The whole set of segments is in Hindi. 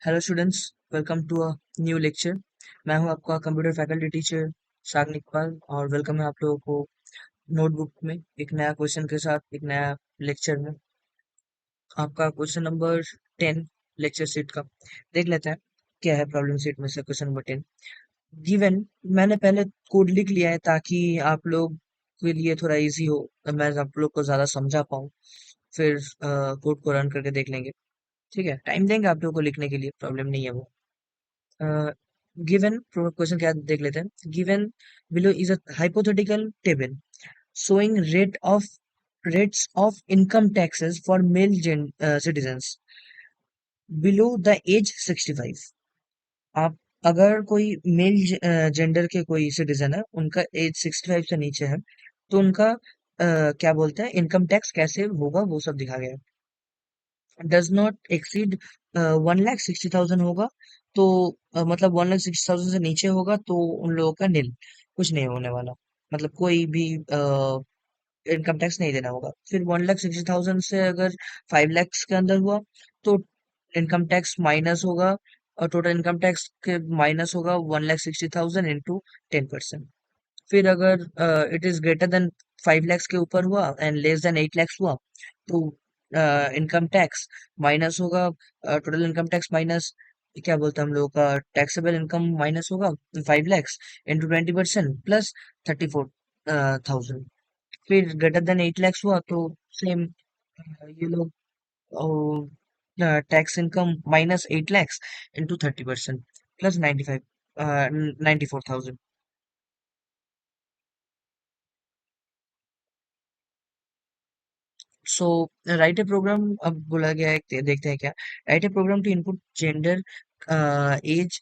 Hello students, welcome to a new lecture. मैं हूं आपका computer faculty teacher Sagnik Pal और वेलकम है आप लोगों को नोटबुक में एक नया क्वेश्चन के साथ एक नया लेक्चर में। आपका क्वेश्चन नंबर 10 लेक्चर सीट का देख लेते हैं। क्या है प्रॉब्लम सीट में से क्वेश्चन नंबर 10? गिवन, मैंने पहले कोड लिख लिया है ताकि आप लोग के लिए थोड़ा इजी हो, मैं आप लोग को ज्यादा समझा पाऊँ। फिर कोड को रन करके देख लेंगे। ठीक है, टाइम देंगे आप लोगों को लिखने के लिए, प्रॉब्लम नहीं है वो। गिवन क्वेश्चन क्या देख लेते हैं। Given below is a hypothetical table showing rates of income taxes for male citizens below the age 65। आप अगर कोई मेल जेंडर के कोई सिटीजन है, उनका एज 65 से नीचे है, तो उनका क्या बोलते हैं, इनकम टैक्स कैसे होगा वो सब दिखा गया है। डज नॉट एक्सीड 1,60,000 होगा तो मतलब 1,60,000 से नीचे होगा तो उन लोगों का नील, कुछ नहीं होने वाला। मतलब कोई भी इनकम टैक्स नहीं देना होगा। फिर 1,60,000 से अगर 5 lakhs के अंदर हुआ तो इनकम टैक्स माइनस होगा, और टोटल इनकम टैक्स के माइनस होगा 1,60,000 इंटू 10%। फिर अगर it is greater than 5 lakhs के ऊपर हुआ एंड लेस देन 8 lakhs हुआ तो इनकम टैक्स माइनस होगा, टोटल इनकम टैक्स माइनस क्या बोलते हैं हम लोगों का टैक्सेबल इनकम माइनस होगा 5 lakhs इंटू 20% प्लस 34,000। फिर ग्रेटर देन 8 lakhs हुआ तो सेम ये लोग tax income minus 8 lakhs into 30% plus 94,000। So write a program अब बोला गया है, देखते हैं क्या। Write a program to input gender, age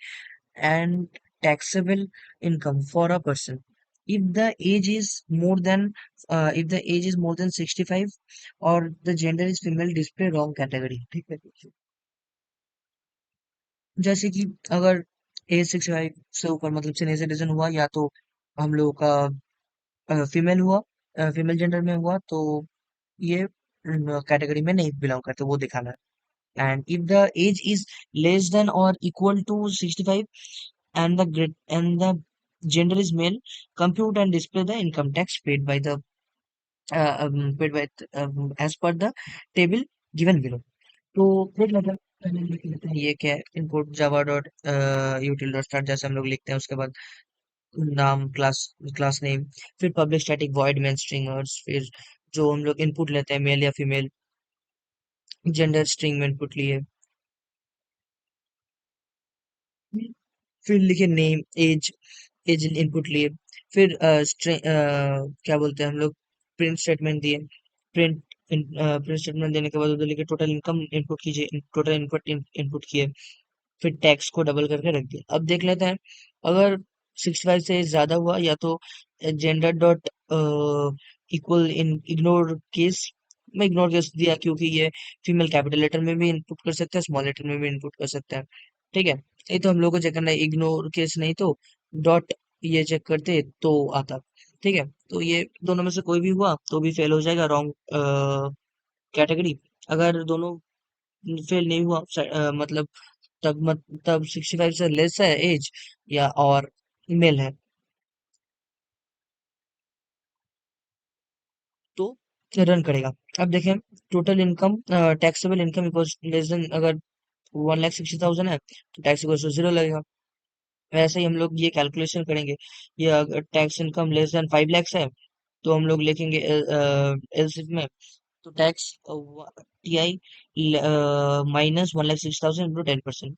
and taxable income for a person if the age is more than if the age is more than 65 or the gender is female, display wrong category। ठीक है, जैसे कि अगर एज 65 से ऊपर मतलब सीनियर सिटीजन हुआ, या तो हम लोगों का फीमेल हुआ, फीमेल जेंडर में हुआ, तो ये कैटेगरी में नहीं बिलोंग करते, वो दिखाना है। And if the age is less than और equal to 65 and the gender is male, compute and display the income tax paid by as per the table given below। तो देख लेते हैं, पहले लिख लेते हैं ये क्या है। Input Java dot यूटिल dot start जैसे हम लोग लिखते हैं, उसके बाद नाम, क्लास नेम, फिर public static void main stringers, फिर जो हम लोग इनपुट लेते हैं मेल या फीमेल, जेंडर स्ट्रिंग में इनपुट लिए, फिर लिखे नेम, एज, एज इनपुट लिए, फिर क्या बोलते हैं हम लोग, प्रिंट स्टेटमेंट दिए। प्रिंट प्रिंट स्टेटमेंट देने के बाद उधर लिखे टोटल इनकम इनपुट कीजिए, टोटल इनपुट इनपुट किए, फिर टैक्स को डबल करके रख दिया। अब देख लेते हैं, अगर 65 से ज्यादा हुआ, या तो gender dot equal in ignore case, मैं इग्नोर केस दिया क्योंकि ये फीमेल कैपिटल लेटर में भी इनपुट कर सकते हैं, स्मॉल लेटर में भी इनपुट कर सकते हैं। ठीक है, ये तो हम लोग को चेक करना है, इग्नोर केस नहीं तो डॉट ये चेक करते तो आता। ठीक है, तो ये दोनों में से कोई भी हुआ तो भी फेल हो जाएगा, रॉन्ग कैटेगरी। अगर दोनों फेल नहीं हुआ, मतलब तब 65 से लेस है एज, या और मेल है, तो रन करेगा। अब देखें, total income taxable income equals less than, अगर 1,60,000 है तो टैक्स इक्वल्स टू 0 लगेगा। वैसे ही हम लोग ये कैलकुलेशन करेंगे, ये अगर tax income less than 5 lakhs है तो हम लोग लिखेंगे एलसीफ में, तो टैक्स टीआई माइनस 1,60,000 इंटू 10%।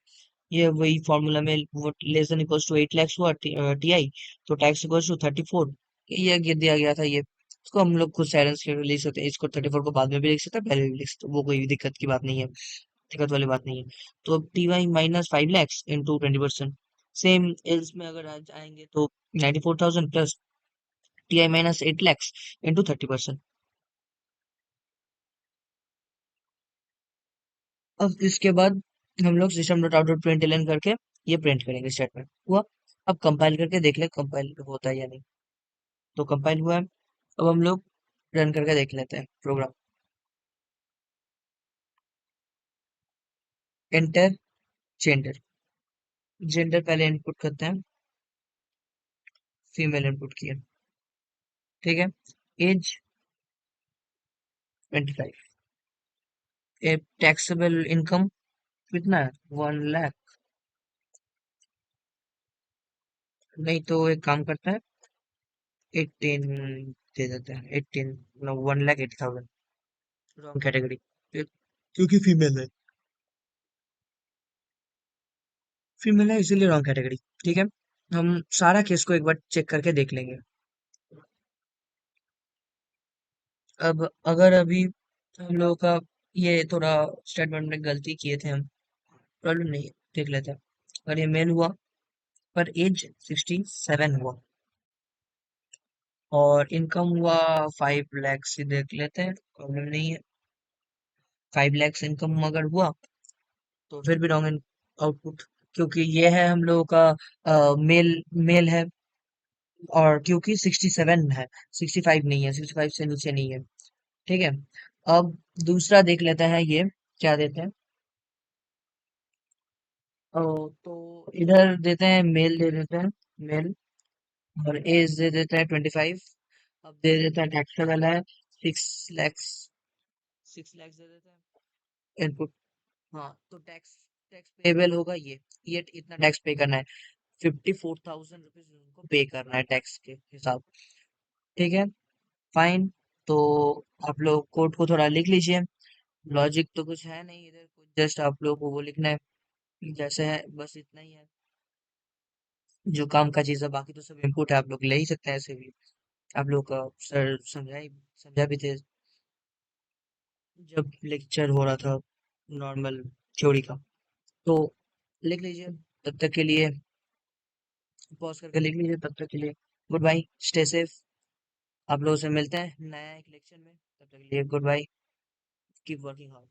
ये वही फॉर्मूला में, वो less than equals to 8 lakhs हुआ टीआई, तो टैक्स इक्वल्स टू 34। ये दिया गया था ये। इसको हम लोग खुद साइलेंस के लिख सकते हैं, इसको 34 को बाद में भी लिख सकते हैं, पहले भी लिख सकते हैं, वो कोई दिक्कत की बात नहीं है, दिक्कत वाली बात नहीं है। तो अब T Y minus 5 lakhs into 20%। Same else में अगर आज आएंगे तो 94,000 plus T I minus 8 lakhs into 30%। अब इसके बाद हम लोग system dot out dot print ln करके ये प्रिंट करेंगे, स्टेटमेंट हुआ। अब कंपाइल करके देख ले कंपाइल होता है या नहीं। तो कंपाइल हुआ है, अब हम लोग रन करके देख लेते हैं प्रोग्राम। Enter, gender. जेंडर पहले इनपुट करते हैं, फीमेल इनपुट किया। ठीक है। एज 25। टैक्सेबल इनकम कितना है? 1 लाख। नहीं तो एक काम करता है, 18 दे देते हैं। 18, 1,80,000। रॉन्ग कैटेगरी, क्योंकि फीमेल है। फीमेल है इसीलिए रॉन्ग कैटेगरी। ठीक है। हम सारा केस को एक बार चेक करके देख लेंगे। अब अगर अभी हम लोगों का ये थोड़ा स्टेटमेंट में गलती किए थे हम, प्रॉब्लम नहीं है, देख लेते हैं। अगर ये मेल हुआ पर एज 67 हुआ और इनकम हुआ 5 लाख से, देख लेते हैं, प्रॉब्लम नहीं है। 5 लाख इनकम अगर हुआ तो फिर भी रॉन्ग आउटपुट, क्योंकि ये है हम लोगों का मेल मेल है। और क्योंकि 67 है, 65 नहीं है, 65 से नीचे नहीं है। ठीक है। अब दूसरा देख लेते हैं, ये क्या देते हैं। तो इधर देते हैं मेल, दे देते हैं मेल, और एज दे देते हैं 25। अब दे देते हैं टैक्सेबल है 6 लैक्स। 6 लैक्स दे देते हैं इनपुट। हाँ, तो टैक्स टैक्स पेबल होगा ये इतना टैक्स पे करना है। 54,000 रुपीज उनको पे करना है टैक्स के हिसाब। ठीक है, फाइन। तो आप लोग कोड को थोड़ा लिख लीजिए। लॉजिक तो कुछ है नहीं इधर, कुछ जस्ट आप लोग को वो लिखना है जैसे है, बस इतना ही है जो काम का चीज़ है। बाकी तो सब इनपुट है, आप लोग ले ही सकते हैं ऐसे भी। आप लोग का सर समझा भी थे जब लेक्चर हो रहा था नॉर्मल थ्योरी का। तो लिख लीजिए, तब तक के लिए पॉज करके लिख लीजिए। तब तक के लिए गुड बाय, स्टे सेफ। आप लोगों से मिलते हैं नया एक लेक्चर में, तब तक के लिए goodbye, keep working hard.